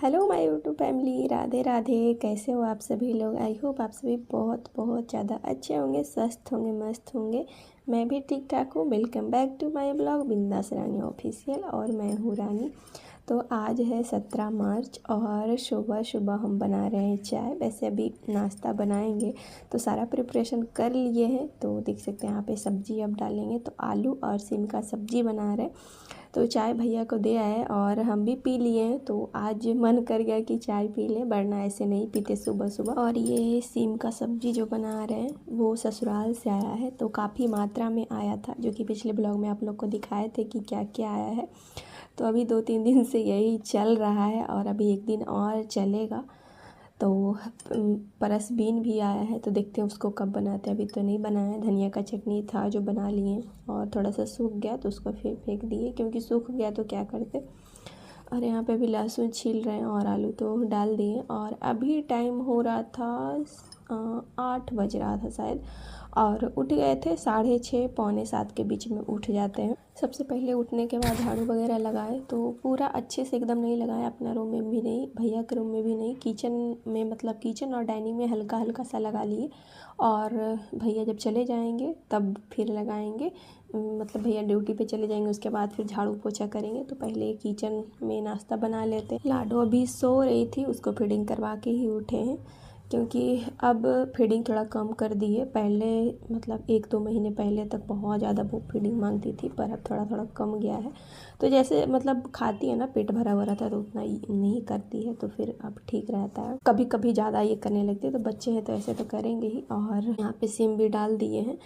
Hello my YouTube family, Radhe Radhe. कैसे हो आप सभी लोग? आई होप आप सभी बहुत बहुत ज़्यादा अच्छे होंगे, स्वस्थ होंगे, मस्त होंगे। मैं भी ठीक ठाक हूँ। Welcome back to my blog Bindaas Rani official, और मैं हूँ रानी। तो आज है 17 मार्च और सुबह सुबह हम बना रहे हैं चाय। वैसे अभी नाश्ता बनाएंगे तो सारा प्रिपरेशन कर लिए हैं। तो देख सकते हैं यहाँ पे सब्जी अब डालेंगे। तो आलू और सिम का सब्जी बना रहे हैं। तो चाय भैया को दे आए और हम भी पी लिए हैं। तो आज मन कर गया कि चाय पी लें, वरना ऐसे नहीं पीते सुबह सुबह। और ये सीम का सब्जी जो बना रहे हैं वो ससुराल से आया है, तो काफ़ी मात्रा में आया था, जो कि पिछले ब्लॉग में आप लोग को दिखाए थे कि क्या क्या आया है। तो अभी 2-3 दिन से यही चल रहा है और अभी एक दिन और चलेगा। तो परस बीन भी आया है, तो देखते हैं उसको कब बनाते हैं। अभी तो नहीं बनाया है। धनिया का चटनी था जो बना लिए, और थोड़ा सा सूख गया तो उसको फिर फेंक दिए, क्योंकि सूख गया तो क्या करते। और यहाँ पे भी लहसुन छील रहे हैं और आलू तो डाल दिए। और अभी टाइम हो रहा था 8 बज रहा था शायद, और उठ गए थे 6:30 पौने 7 के बीच में उठ जाते हैं। सबसे पहले उठने के बाद झाड़ू वगैरह लगाए, तो पूरा अच्छे से एकदम नहीं लगाया। अपना रूम में भी नहीं, भैया के रूम में भी नहीं, किचन में, मतलब किचन और डाइनिंग में हल्का हल्का सा लगा लिए। और भैया जब चले जाएंगे तब फिर लगाएंगे। मतलब भैया ड्यूटी पे चले जाएंगे, उसके बाद फिर झाड़ू पोछा करेंगे। तो पहले किचन में नाश्ता बना लेते हैं। लाडो अभी सो रही थी, उसको फीडिंग करवा के ही उठे हैं, क्योंकि अब फीडिंग थोड़ा कम कर दी है। पहले मतलब 1-2 महीने पहले तक बहुत ज़्यादा वो फीडिंग मांगती थी, पर अब थोड़ा थोड़ा कम गया है। तो जैसे मतलब खाती है ना, पेट भरा हुआ रहता है तो उतना नहीं करती है, तो फिर अब ठीक रहता है। कभी कभी ज़्यादा ये करने लगती है, तो बच्चे हैं तो ऐसे तो करेंगे ही। और यहाँ पे सिम भी डाल दिए हैं।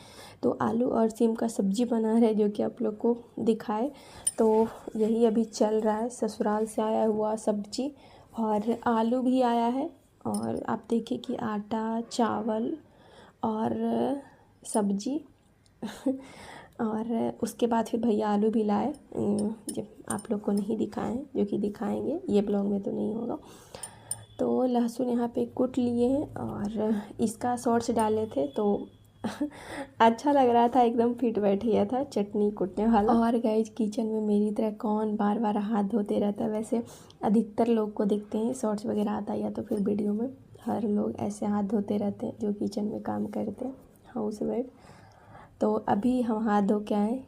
तो आलू और सिम का सब्जी बना रहे, जो कि आप लोग को दिखाए। तो यही अभी चल रहा है, ससुराल से आया हुआ सब्जी। और आलू भी आया है, और आप देखिए कि आटा, चावल और सब्जी और उसके बाद फिर भैया आलू भी लाए, जब आप लोग को नहीं दिखाएं, जो कि दिखाएंगे ये ब्लॉग में तो नहीं होगा। तो लहसुन यहाँ पे कूट लिए हैं, और इसका शॉर्ट्स डाले थे तो अच्छा लग रहा था, एकदम फिट बैठ गया था चटनी कूटने वाला। और गाइस, किचन में मेरी तरह कौन बार बार हाथ धोते रहता है? वैसे अधिकतर लोग को देखते हैं शॉर्ट्स वगैरह आता है या तो फिर वीडियो में, हर लोग ऐसे हाथ धोते रहते हैं जो किचन में काम करते हैं, हाउस वाइफ। तो अभी हम हाथ धो के आए,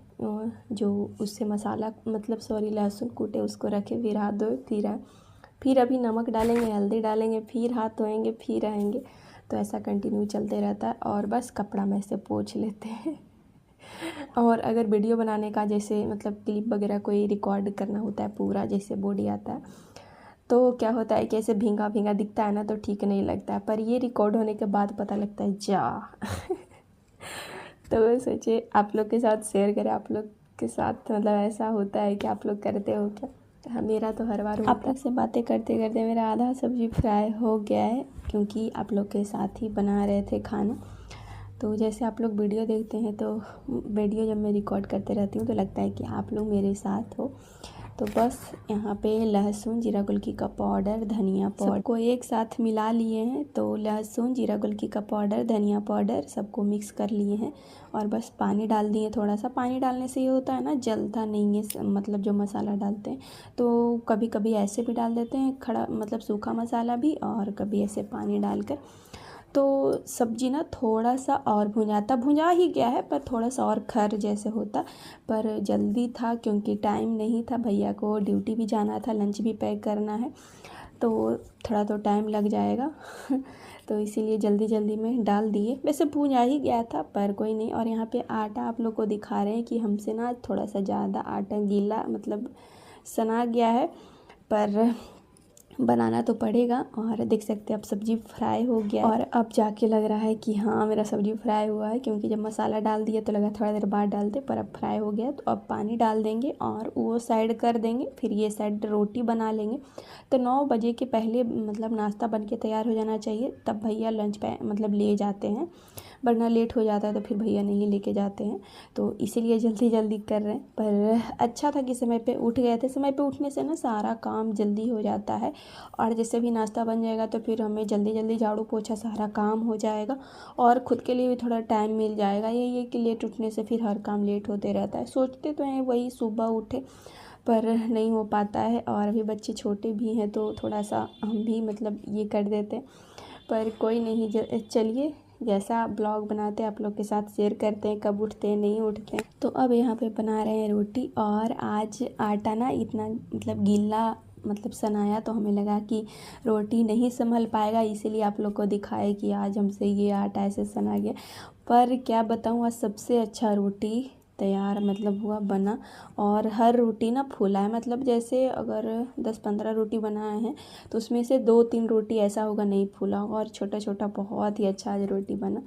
जो उससे मसाला मतलब सॉरी लहसुन कूटे उसको रखे, फिर हाथ धोए, फिर अभी नमक डालेंगे, हल्दी डालेंगे, फिर हाथ धोएंगे, फिर आएंगे। तो ऐसा कंटिन्यू चलते रहता है। और बस कपड़ा में से पोंछ लेते हैं। और अगर वीडियो बनाने का जैसे मतलब क्लिप वगैरह कोई रिकॉर्ड करना होता है पूरा, जैसे बॉडी आता है, तो क्या होता है कि ऐसे भींगा भींगा दिखता है ना, तो ठीक नहीं लगता है। पर ये रिकॉर्ड होने के बाद पता लगता है जा। तो सोचे आप लोग के साथ शेयर करें। आप लोग के साथ मतलब ऐसा होता है कि आप लोग करते हो क्या? हाँ, मेरा तो हर बार होता है। आप लोग से बातें करते करते मेरा आधा सब्जी फ्राई हो गया है, क्योंकि आप लोग के साथ ही बना रहे थे खाना। तो जैसे आप लोग वीडियो देखते हैं, तो वीडियो जब मैं रिकॉर्ड करते रहती हूँ तो लगता है कि आप लोग मेरे साथ हो। तो बस यहाँ पे लहसुन, जीरा गुलकी का पाउडर, धनिया पाउडर सबको एक साथ मिला लिए हैं। तो लहसुन, जीरा गुलकी का पाउडर, धनिया पाउडर सबको मिक्स कर लिए हैं। और बस पानी डाल दिए। थोड़ा सा पानी डालने से ये होता है ना, जलता नहीं है, मतलब जो मसाला डालते हैं। तो कभी कभी ऐसे भी डाल देते हैं खड़ा, मतलब सूखा मसाला भी, और कभी ऐसे पानी डालकर। तो सब्जी ना थोड़ा सा और भुंजा ही गया है, पर थोड़ा सा और खर जैसे होता। पर जल्दी था, क्योंकि टाइम नहीं था, भैया को ड्यूटी भी जाना था, लंच भी पैक करना है, तो थोड़ा तो टाइम लग जाएगा। तो इसीलिए जल्दी जल्दी में डाल दिए। वैसे भुंजा ही गया था, पर कोई नहीं। और यहाँ पे आटा आप लोग को दिखा रहे हैं कि हमसे ना थोड़ा सा ज़्यादा आटा गीला, मतलब सना गया है, पर बनाना तो पड़ेगा। और देख सकते हैं अब सब्जी फ्राई हो गया, और अब जाके लग रहा है कि हाँ मेरा सब्जी फ्राई हुआ है, क्योंकि जब मसाला डाल दिया तो लगा थोड़ा देर बाद डालते, पर अब फ्राई हो गया। तो अब पानी डाल देंगे और वो साइड कर देंगे, फिर ये साइड रोटी बना लेंगे। तो 9 बजे के पहले मतलब नाश्ता बन के तैयार हो जाना चाहिए, तब भैया लंच पे मतलब ले जाते हैं, वरना लेट हो जाता है तो फिर भैया नहीं लेके जाते हैं। तो इसीलिए जल्दी जल्दी कर रहे हैं। पर अच्छा था कि समय पे उठ गए थे। समय पे उठने से ना सारा काम जल्दी हो जाता है, और जैसे भी नाश्ता बन जाएगा तो फिर हमें जल्दी जल्दी झाड़ू पोछा सारा काम हो जाएगा, और ख़ुद के लिए भी थोड़ा टाइम मिल जाएगा। यही है कि लेट उठने से फिर हर काम लेट होते रहता है। सोचते तो हैं वही सुबह उठे, पर नहीं हो पाता है। और अभी बच्चे छोटे भी हैं तो थोड़ा सा हम भी मतलब ये कर देते हैं, पर कोई नहीं। चलिए जैसा ब्लॉग बनाते हैं आप लोग के साथ शेयर करते हैं, कब उठते हैं नहीं उठते हैं। तो अब यहाँ पे बना रहे हैं रोटी। और आज आटा ना इतना मतलब गीला मतलब सनाया, तो हमें लगा कि रोटी नहीं संभल पाएगा, इसीलिए आप लोग को दिखाए कि आज हमसे ये आटा ऐसे सना गया। पर क्या बताऊँ, आज सबसे अच्छा रोटी तैयार मतलब हुआ बना। और हर रोटी ना फूला है, मतलब जैसे अगर 10-15 रोटी बनाए हैं तो उसमें से 2-3 रोटी ऐसा होगा नहीं फूला होगा, और छोटा छोटा बहुत ही अच्छा आज रोटी बना।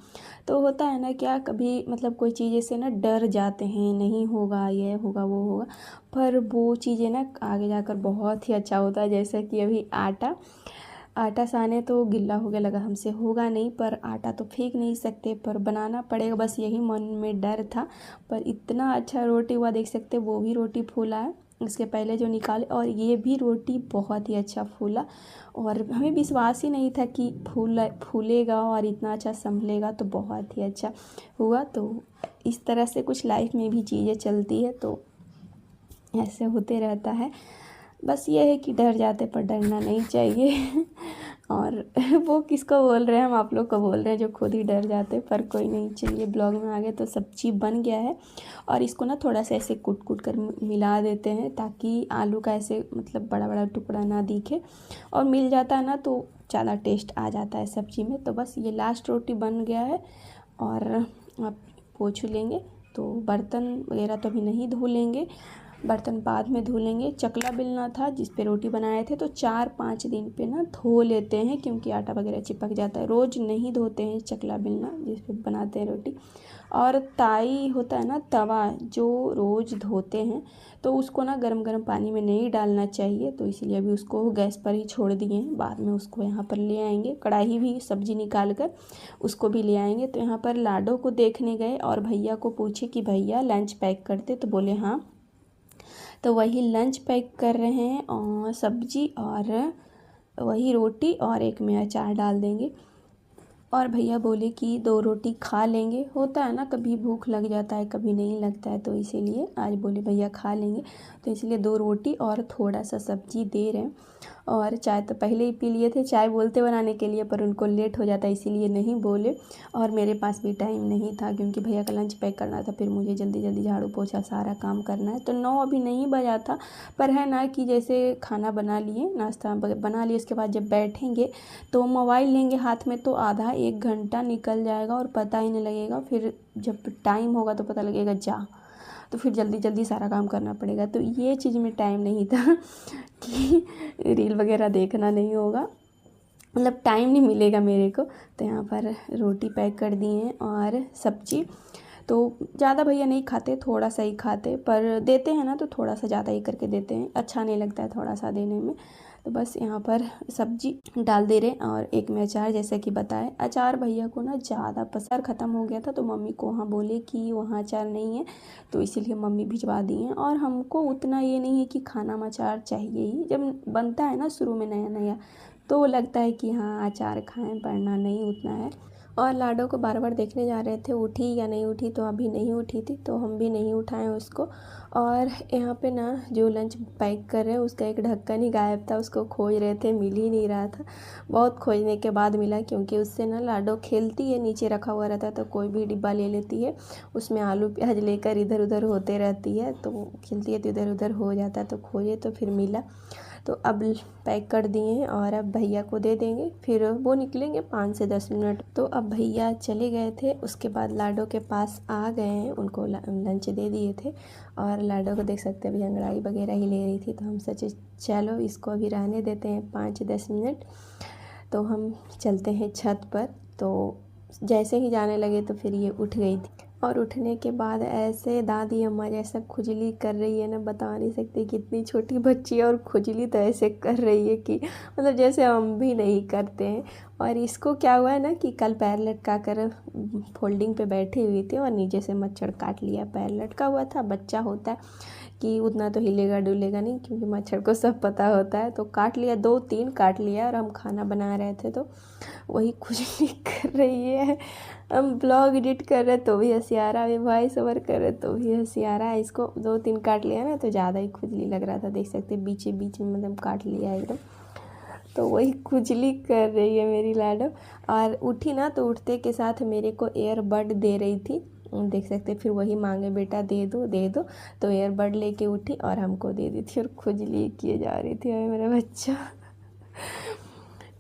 तो होता है ना क्या, कभी मतलब कोई चीज़ें से ना डर जाते हैं, नहीं होगा ये होगा वो होगा, पर वो चीज़ें ना आगे जाकर बहुत ही अच्छा होता है। जैसे कि अभी आटा साने तो गिल्ला हो गया, लगा हमसे होगा नहीं, पर आटा तो फेंक नहीं सकते, पर बनाना पड़ेगा, बस यही मन में डर था। पर इतना अच्छा रोटी हुआ, देख सकते वो भी रोटी फूला है इसके पहले जो निकाले, और ये भी रोटी बहुत ही अच्छा फूला। और हमें विश्वास ही नहीं था कि फूलेगा और इतना अच्छा संभलेगा, तो बहुत ही अच्छा हुआ। तो इस तरह से कुछ लाइफ में भी चीज़ें चलती है, तो ऐसे होते रहता है। बस ये है कि डर जाते पर डरना नहीं चाहिए। और वो किसको बोल रहे हैं, हम आप लोग को बोल रहे हैं जो खुद ही डर जाते, पर कोई नहीं। चलिए ब्लॉग में आ गए तो सब्जी बन गया है, और इसको ना थोड़ा सा ऐसे कूट कर मिला देते हैं, ताकि आलू का ऐसे मतलब बड़ा बड़ा टुकड़ा ना दिखे, और मिल जाता है ना तो ज़्यादा टेस्ट आ जाता है सब्जी में। तो बस ये लास्ट रोटी बन गया है, और आप पोंछ लेंगे। तो बर्तन वगैरह तो अभी नहीं धो लेंगे, बर्तन बाद में धो लेंगे। चकला बेलना था जिस पे रोटी बनाए थे, तो 4-5 दिन पे ना धो लेते हैं, क्योंकि आटा वगैरह चिपक जाता है। रोज़ नहीं धोते हैं चकला बेलना जिस पे बनाते हैं रोटी। और ताई होता है ना तवा, जो रोज़ धोते हैं, तो उसको ना गरम गरम पानी में नहीं डालना चाहिए, तो इसीलिए अभी उसको गैस पर ही छोड़ दिए हैं। बाद में उसको यहाँ पर ले आएंगे, कढ़ाई भी सब्जी निकाल कर उसको भी ले आएंगे। तो यहाँ पर लाडो को देखने गए और भैया को पूछे कि भैया लंच पैक करते, तो बोले हाँ। तो वही लंच पैक कर रहे हैं, और सब्जी और वही रोटी और एक में अचार डाल देंगे। और भैया बोले कि 2 रोटी खा लेंगे, होता है ना कभी भूख लग जाता है कभी नहीं लगता है, तो इसीलिए आज बोले भैया खा लेंगे, तो इसलिए 2 रोटी और थोड़ा सा सब्जी दे रहे हैं। और चाय तो पहले ही पी लिए थे, चाय बोलते बनाने के लिए, पर उनको लेट हो जाता है इसीलिए नहीं बोले। और मेरे पास भी टाइम नहीं था, क्योंकि भैया का लंच पैक करना था, फिर मुझे जल्दी जल्दी झाड़ू पोछा सारा काम करना है। तो 9 अभी नहीं बजा था, पर है ना कि जैसे खाना बना लिए, नाश्ता बना लिए, उसके बाद जब बैठेंगे तो मोबाइल लेंगे हाथ में, तो आधा 1 घंटा निकल जाएगा और पता ही नहीं लगेगा। फिर जब टाइम होगा तो पता लगेगा तो फिर जल्दी जल्दी सारा काम करना पड़ेगा। तो ये चीज़ में टाइम नहीं था कि रील वगैरह देखना नहीं होगा, मतलब टाइम नहीं मिलेगा मेरे को। तो यहाँ पर रोटी पैक कर दी हैं और सब्जी। तो ज़्यादा भैया नहीं खाते, थोड़ा सा ही खाते, पर देते हैं ना तो थोड़ा सा ज़्यादा ही करके देते हैं, अच्छा नहीं लगता है थोड़ा सा देने में। तो बस यहाँ पर सब्जी डाल दे रहे, और एक में अचार, जैसे कि बताए अचार भैया को ना ज़्यादा पसंद, ख़त्म हो गया था तो मम्मी को वहाँ बोले कि वहाँ अचार नहीं है, तो इसीलिए मम्मी भिजवा दी हैं। और हमको उतना ये नहीं है कि खाना में अचार चाहिए ही, जब बनता है ना शुरू में नया नया तो लगता है कि हाँ अचार खाएं, वरना नहीं उतना है। और लाडो को बार बार देखने जा रहे थे उठी या नहीं उठी, तो अभी नहीं उठी थी, तो हम भी नहीं उठाएं उसको। और यहाँ पे ना जो लंच पैक कर रहे हैं उसका एक ढक्कन ही गायब था, उसको खोज रहे थे, मिल ही नहीं रहा था। बहुत खोजने के बाद मिला, क्योंकि उससे ना लाडो खेलती है, नीचे रखा हुआ रहता है, तो कोई भी डिब्बा ले लेती है, उसमें आलू प्याज लेकर इधर उधर होते रहती है, तो खेलती है तो इधर उधर हो जाता है, तो खोजे तो फिर मिला। तो अब पैक कर दिए हैं, और अब भैया को दे देंगे, फिर वो निकलेंगे 5 से 10 मिनट। तो अब भैया चले गए थे, उसके बाद लाडो के पास आ गए हैं, उनको लंच दे दिए थे। और लाडो को देख सकते हैं अभी अंगड़ाई वगैरह ही ले रही थी, तो हम सोचे चलो इसको अभी रहने देते हैं 5-10 मिनट। तो हम चलते हैं छत पर। तो जैसे ही जाने लगे तो फिर ये उठ गई थी, और उठने के बाद ऐसे दादी अम्मा जैसा खुजली कर रही है ना, बता नहीं सकती, कितनी छोटी बच्ची है और खुजली तो ऐसे कर रही है कि मतलब जैसे हम भी नहीं करते हैं। और इसको क्या हुआ है ना कि कल पैर लटका कर फोल्डिंग पे बैठी हुई थी, और नीचे से मच्छर काट लिया, पैर लटका हुआ था, बच्चा होता है कि उतना तो हिलेगा डुलेगा नहीं, क्योंकि मच्छर को सब पता होता है, तो काट लिया, 2-3 काट लिया। और हम खाना बना रहे थे तो वही खुजली कर रही है, हम ब्लॉग एडिट कर रहे तो भी हंसी आ रहा है, वॉइस ओवर कर रहे तो भी हंसी आ रहा है। इसको 2-3 काट लिया ना तो ज़्यादा ही खुजली लग रहा था, देख सकते बीच बीच में मतलब काट लिया एकदम। तो वही खुजली कर रही है मेरी लाडो। और उठी ना तो उठते के साथ मेरे को एयरबड दे रही थी, देख सकते। फिर वही मांगे बेटा दे दो दे दो, तो एयरबड लेके उठी और हमको दे दी थी और खुजली किए जा रही थी मेरा बच्चा।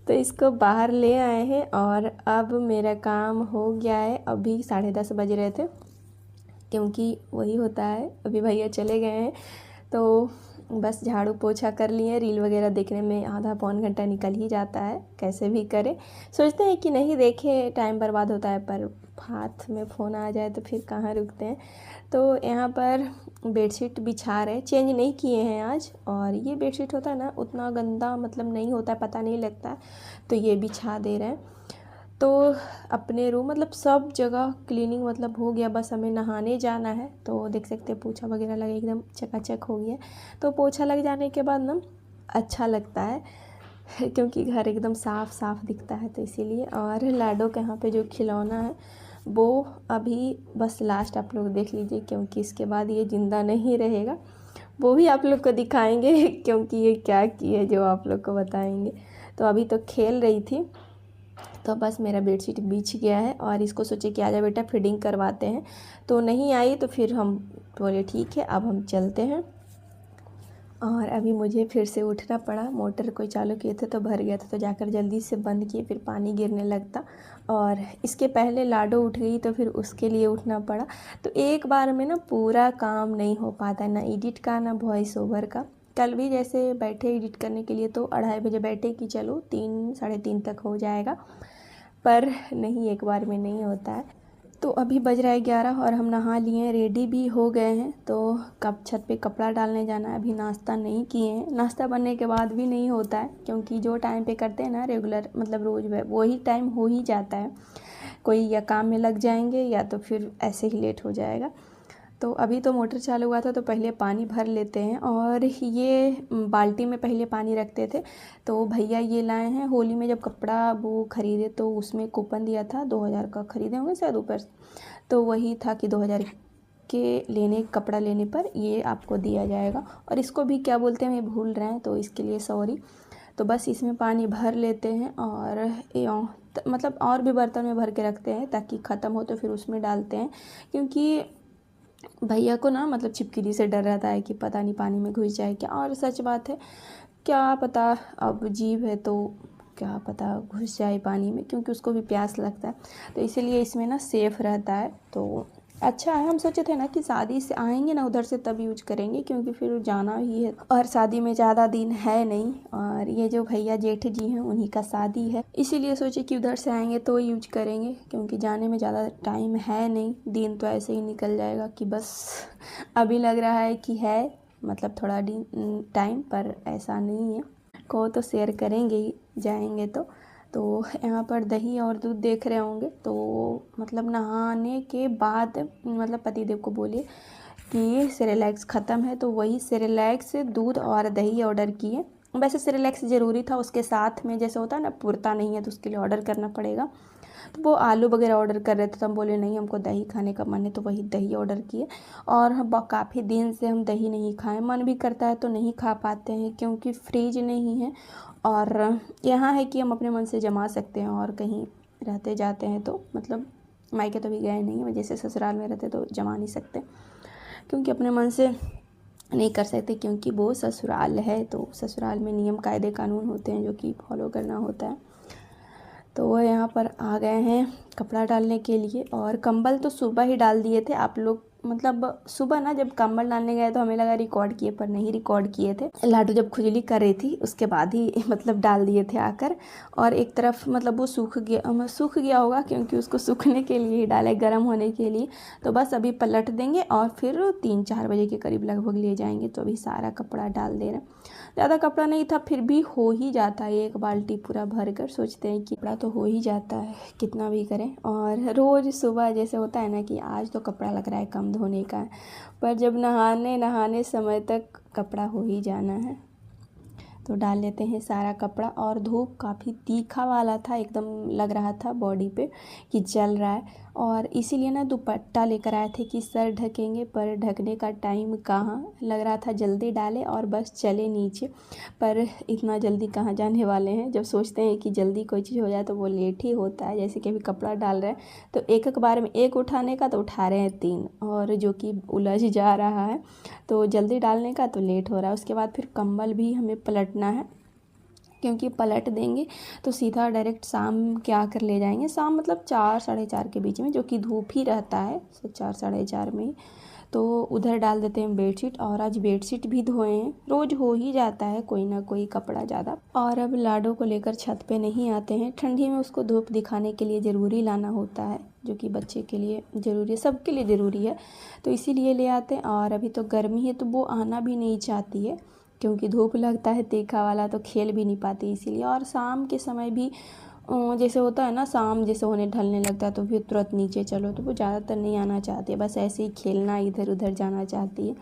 तो इसको बाहर ले आए हैं और अब मेरा काम हो गया है। अभी 10:30 बज रहे थे, क्योंकि वही होता है, अभी भैया चले गए हैं तो बस झाड़ू पोछा कर लिए। रील वगैरह देखने में आधा पौन घंटा निकल ही जाता है, कैसे भी करें। सोचते हैं कि नहीं देखे, टाइम बर्बाद होता है, पर हाथ में फ़ोन आ जाए तो फिर कहाँ रुकते हैं। तो यहाँ पर बेडशीट बिछा रहे, चेंज नहीं किए हैं आज। और ये बेडशीट होता है ना उतना गंदा मतलब नहीं होता है, पता नहीं लगता है, तो ये बिछा दे रहे हैं। तो अपने रूम मतलब सब जगह क्लीनिंग मतलब हो गया, बस हमें नहाने जाना है। तो देख सकते हैं पोछा वगैरह लगे, एकदम चकाचक हो गया। तो पोछा लग जाने के बाद ना अच्छा लगता है क्योंकि घर एकदम साफ़ साफ़ दिखता है, तो इसीलिए। और लाडो के यहाँ पे जो खिलौना है वो अभी बस लास्ट आप लोग देख लीजिए, क्योंकि इसके बाद ये ज़िंदा नहीं रहेगा। वो भी आप लोग को दिखाएंगे क्योंकि ये क्या की है जो आप लोग को बताएंगे। तो अभी तो खेल रही थी, तो बस मेरा बेडशीट बिछ गया है और इसको सोचे कि आजा बेटा फीडिंग करवाते हैं, तो नहीं आई। तो फिर हम बोले ठीक है अब हम चलते हैं। और अभी मुझे फिर से उठना पड़ा, मोटर कोई चालू किए थे तो भर गया था, तो जाकर जल्दी से बंद किए, फिर पानी गिरने लगता। और इसके पहले लाडो उठ गई तो फिर उसके लिए उठना पड़ा। तो एक बार में ना पूरा काम नहीं हो पाता, ना एडिट का ना वॉइस ओवर का। कल भी जैसे बैठे एडिट करने के लिए तो 2:30 बजे बैठे कि चलो 3 साढ़े 3 तक हो जाएगा, पर नहीं, एक बार में नहीं होता है। तो अभी बज रहा है 11 और हम नहा लिए, रेडी भी हो गए हैं। तो कब छत पे कपड़ा डालने जाना है, अभी नाश्ता नहीं किए हैं। नाश्ता बनने के बाद भी नहीं होता है, क्योंकि जो टाइम पे करते हैं ना रेगुलर मतलब रोज़ वही टाइम हो ही जाता है। कोई या काम में लग जाएंगे या तो फिर ऐसे ही लेट हो जाएगा। तो अभी तो मोटर चालू हुआ था तो पहले पानी भर लेते हैं। और ये बाल्टी में पहले पानी रखते थे, तो भैया ये लाए हैं। होली में जब कपड़ा वो ख़रीदे तो उसमें कूपन दिया था, 2000 का ख़रीदे होंगे शायद ऊपर, तो वही था कि 2000 के कपड़ा लेने पर ये आपको दिया जाएगा। और इसको भी क्या बोलते हैं भूल रहे हैं, तो इसके लिए सॉरी। तो बस इसमें पानी भर लेते हैं और मतलब और भी बर्तन में भर के रखते हैं ताकि ख़त्म हो तो फिर उसमें डालते हैं। क्योंकि भैया को ना मतलब छिपकली से डर रहता है कि पता नहीं पानी में घुस जाए क्या। और सच बात है, क्या पता, अब जीव है तो क्या पता घुस जाए पानी में, क्योंकि उसको भी प्यास लगता है। तो इसीलिए इसमें ना सेफ़ रहता है, तो अच्छा है। हम सोचे थे ना कि शादी से आएंगे ना उधर से तब यूज करेंगे, क्योंकि फिर जाना ही है और शादी में ज़्यादा दिन है नहीं। और ये जो भैया जेठ जी हैं उन्हीं का शादी है, इसीलिए सोचे कि उधर से आएंगे तो यूज करेंगे, क्योंकि जाने में ज़्यादा टाइम है नहीं। दिन तो ऐसे ही निकल जाएगा कि बस अभी लग रहा है कि है मतलब थोड़ा टाइम, पर ऐसा नहीं है। को तो शेयर करेंगे ही जाएंगे तो यहाँ पर दही और दूध देख रहे होंगे। तो मतलब नहाने के बाद मतलब पतिदेव को बोले कि सेरेलैक्स ख़त्म है, तो वही सेरेलैक्स दूध और दही ऑर्डर किए। वैसे सेरेलैक्स ज़रूरी था, उसके साथ में जैसे होता है ना पुरता नहीं है तो उसके लिए ऑर्डर करना पड़ेगा। तो वो आलू वगैरह ऑर्डर कर रहे थे, तो हम बोले नहीं हमको दही खाने का मन है, तो वही दही ऑर्डर किए। और हम काफ़ी दिन से हम दही नहीं खाए, मन भी करता है तो नहीं खा पाते हैं क्योंकि फ्रिज नहीं है। और यहाँ है कि हम अपने मन से जमा सकते हैं, और कहीं रहते जाते हैं तो मतलब मायके तो भी गए नहीं हैं, जैसे ससुराल में रहते तो जमा नहीं सकते, क्योंकि अपने मन से नहीं कर सकते, क्योंकि वो ससुराल है। तो ससुराल में नियम कायदे कानून होते हैं जो कि फॉलो करना होता है। तो वो यहाँ पर आ गए हैं कपड़ा डालने के लिए। और कंबल तो सुबह ही डाल दिए थे आप लोग, मतलब सुबह ना जब कंबल डालने गए तो हमें लगा रिकॉर्ड किए, पर नहीं रिकॉर्ड किए थे। लाडू जब खुजली कर रही थी उसके बाद ही मतलब डाल दिए थे आकर। और एक तरफ मतलब वो सूख गया होगा, क्योंकि उसको सूखने के लिए ही डाले, गर्म होने के लिए। तो बस अभी पलट देंगे और फिर 3-4 बजे के करीब लगभग ले जाएंगे। तो अभी सारा कपड़ा डाल दे रहे हैं, ज़्यादा कपड़ा नहीं था फिर भी हो ही जाता है, एक बाल्टी पूरा भर कर। सोचते हैं कि कपड़ा तो हो ही जाता है कितना भी करें। और रोज़ सुबह जैसे होता है ना कि आज तो कपड़ा लग रहा है कम धोने का है, पर जब नहाने समय तक कपड़ा हो ही जाना है। तो डाल लेते हैं सारा कपड़ा। और धूप काफ़ी तीखा वाला था, एकदम लग रहा था बॉडी पे कि जल रहा है। और इसीलिए ना दुपट्टा लेकर आए थे कि सर ढकेंगे, पर ढकने का टाइम कहाँ, लग रहा था जल्दी डालें और बस चले नीचे। पर इतना जल्दी कहाँ जाने वाले हैं। जब सोचते हैं कि जल्दी कोई चीज़ हो जाए तो वो लेट ही होता है। जैसे कि अभी कपड़ा डाल रहे हैं तो एक एक बार में एक उठाने का तो उठा रहे हैं 3, और जो कि उलझ जा रहा है। तो जल्दी डालने का तो लेट हो रहा है। उसके बाद फिर कंबल भी हमें पलटना है, क्योंकि पलट देंगे तो सीधा डायरेक्ट शाम के आकर ले जाएंगे। शाम मतलब 4 साढ़े 4 के बीच में, जो कि धूप ही रहता है 4 साढ़े 4 में ही। तो उधर डाल देते हैं बेडशीट। और आज बेडशीट भी धोए हैं, रोज़ हो ही जाता है कोई ना कोई कपड़ा ज़्यादा। और अब लाडो को लेकर छत पे नहीं आते हैं, ठंडी में उसको धूप दिखाने के लिए ज़रूरी लाना होता है, जो कि बच्चे के लिए ज़रूरी है, सबके लिए ज़रूरी है, तो इसीलिए ले आते हैं। और अभी तो गर्मी है तो वो आना भी नहीं चाहती है, क्योंकि धूप लगता है तीखा वाला, तो खेल भी नहीं पाती इसीलिए। और शाम के समय भी जैसे होता है ना, शाम जैसे होने ढलने लगता है तो फिर तुरंत नीचे चलो, तो वो ज़्यादातर नहीं आना चाहती है, बस ऐसे ही खेलना इधर उधर जाना चाहती है।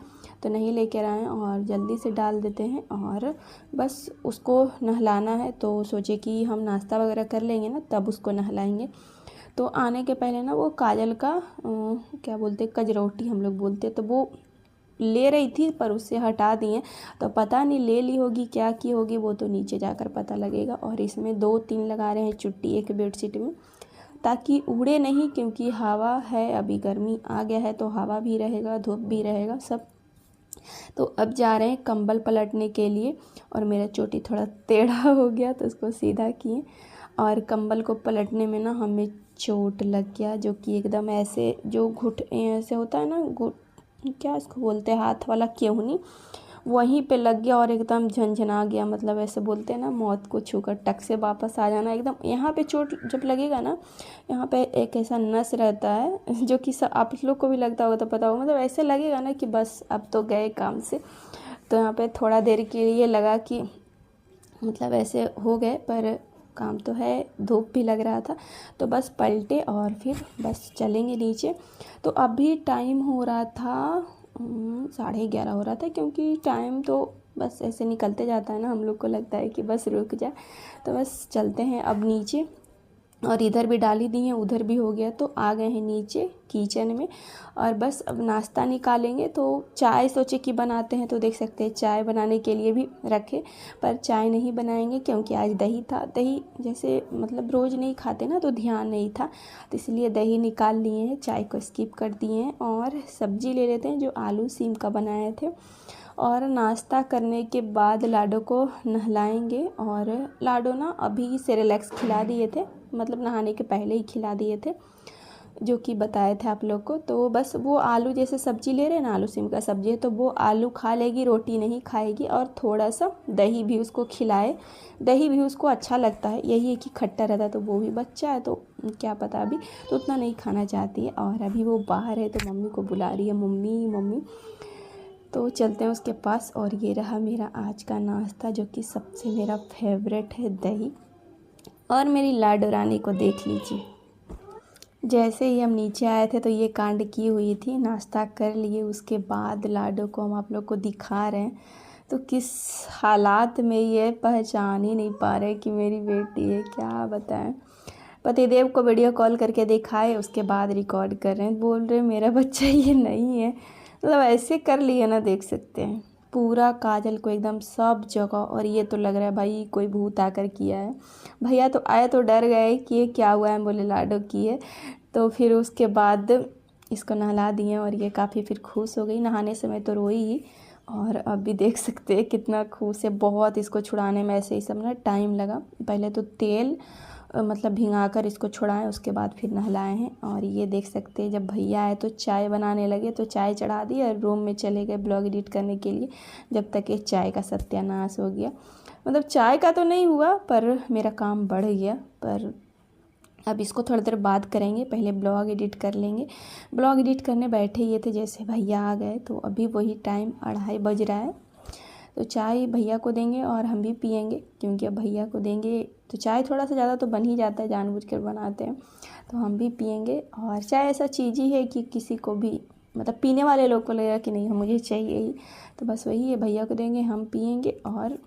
तो नहीं लेकर आए और जल्दी से डाल देते हैं। और बस उसको नहलाना है, तो सोचे कि हम नाश्ता वगैरह कर लेंगे ना तब उसको नहलाएंगे। तो आने के पहले ना वो काजल का क्या बोलते, कजरौटी हम लोग बोलते, तो वो ले रही थी पर उससे हटा दिए। तो पता नहीं ले ली होगी क्या की होगी, वो तो नीचे जाकर पता लगेगा। और इसमें 2-3 लगा रहे हैं चुट्टी एक बेडशीट में, ताकि उड़े नहीं, क्योंकि हवा है, अभी गर्मी आ गया है तो हवा भी रहेगा धूप भी रहेगा सब। तो अब जा रहे हैं कंबल पलटने के लिए। और मेरा चोटी थोड़ा टेढ़ा हो गया तो उसको सीधा किए। और कंबल को पलटने में ना हमें चोट लग गया, जो कि एकदम ऐसे जो घुट ऐसे होता है ना, क्या इसको बोलते हैं, हाथ वाला केहूनी, वहीं पे लग गया और एकदम झंझना गया। मतलब ऐसे बोलते हैं ना, मौत को छूकर टक से वापस आ जाना। एकदम यहाँ पे चोट जब लगेगा ना, यहाँ पे एक ऐसा नस रहता है जो कि आप लोग को भी लगता होगा तो पता होगा, मतलब ऐसे लगेगा ना कि बस अब तो गए काम से। तो यहाँ पे थोड़ा देर के लिए लगा कि मतलब ऐसे हो गए, पर काम तो है, धूप भी लग रहा था। तो बस पलटे और फिर बस चलेंगे नीचे। तो अभी टाइम हो रहा था 11:30 हो रहा था, क्योंकि टाइम तो बस ऐसे निकलते जाता है ना, हम लोग को लगता है कि बस रुक जाए। तो बस चलते हैं अब नीचे। और इधर भी डाल ही दी है, उधर भी हो गया, तो आ गए हैं नीचे किचन में। और बस अब नाश्ता निकालेंगे। तो चाय सोचे कि बनाते हैं, तो देख सकते हैं चाय बनाने के लिए भी रखे, पर चाय नहीं बनाएंगे क्योंकि आज दही था। दही जैसे मतलब रोज़ नहीं खाते ना, तो ध्यान नहीं था, तो इसलिए दही निकाल लिए हैं, चाय को स्किप कर दिए हैं। और सब्जी ले लेते हैं जो आलू सीम का बनाए थे। और नाश्ता करने के बाद लाडो को नहलाएंगे। और लाडो ना अभी सेरेलैक्स खिला दिए थे, मतलब नहाने के पहले ही खिला दिए थे, जो कि बताए थे आप लोग को। तो बस वो आलू जैसे सब्जी ले रहे हैं ना, आलू सिम का सब्जी है, तो वो आलू खा लेगी, रोटी नहीं खाएगी। और थोड़ा सा दही भी उसको खिलाए, दही भी उसको अच्छा लगता है। यही है कि खट्टा रहता है, तो वो भी बच्चा है तो क्या पता, अभी तो उतना नहीं खाना चाहती है। और अभी वो बाहर है तो मम्मी को बुला रही है, मम्मी मम्मी। तो चलते हैं उसके पास। और ये रहा मेरा आज का नाश्ता, जो कि सबसे मेरा फेवरेट है, दही। और मेरी लाडो रानी को देख लीजिए, जैसे ही हम नीचे आए थे तो ये कांड की हुई थी। नाश्ता कर लिए, उसके बाद लाडो को हम आप लोग को दिखा रहे हैं, तो किस हालात में ये पहचान ही नहीं पा रहे कि मेरी बेटी है, क्या बताएं। पतिदेव को वीडियो कॉल करके दिखाए, उसके बाद रिकॉर्ड कर रहे हैं, बोल रहे मेरा बच्चा ये नहीं है। मतलब ऐसे कर लिए ना, देख सकते हैं पूरा काजल को एकदम सब जगह। और ये तो लग रहा है भाई कोई भूत आकर किया है। भैया तो आए तो डर गए कि ये क्या हुआ है, बोले लाडो की है। तो फिर उसके बाद इसको नहला दिए और ये काफ़ी फिर खुश हो गई। नहाने समय तो रोई ही, और अभी देख सकते हैं कितना खुश है। बहुत इसको छुड़ाने में ऐसे ही सब ना टाइम लगा। पहले तो तेल मतलब भिंगाकर इसको छुड़ाएं, उसके बाद फिर नहलाए हैं। और ये देख सकते हैं जब भैया आए तो चाय बनाने लगे, तो चाय चढ़ा दी और रूम में चले गए ब्लॉग एडिट करने के लिए, जब तक ये चाय का सत्यानाश हो गया। मतलब चाय का तो नहीं हुआ, पर मेरा काम बढ़ गया। पर अब इसको थोड़ी देर बाद करेंगे, पहले ब्लॉग एडिट कर लेंगे। ब्लॉग एडिट करने बैठे ये थे, जैसे भैया आ गए, तो अभी वही टाइम 2:30 बज रहा है। तो चाय भैया को देंगे और हम भी पियेंगे, क्योंकि अब भैया को देंगे तो चाय थोड़ा सा ज़्यादा तो बन ही जाता है, जानबूझकर बनाते हैं, तो हम भी पियेंगे। और चाय ऐसा चीज़ ही है कि किसी को भी मतलब पीने वाले लोग को लगेगा कि नहीं मुझे चाहिए ही, तो बस वही है, भैया को देंगे, हम पियेंगे। और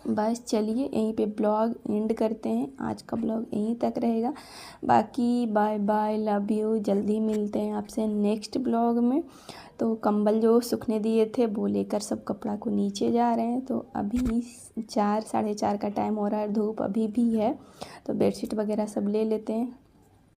बस चलिए यहीं पे ब्लॉग एंड करते हैं। आज का ब्लॉग यहीं तक रहेगा। बाकी बाय बाय, लव यू। जल्दी मिलते हैं आपसे नेक्स्ट ब्लॉग में। तो कंबल जो सूखने दिए थे वो लेकर सब कपड़ा को नीचे जा रहे हैं। तो अभी 4 साढ़े 4 का टाइम हो रहा है, धूप अभी भी है, तो बेडशीट वगैरह सब ले लेते हैं।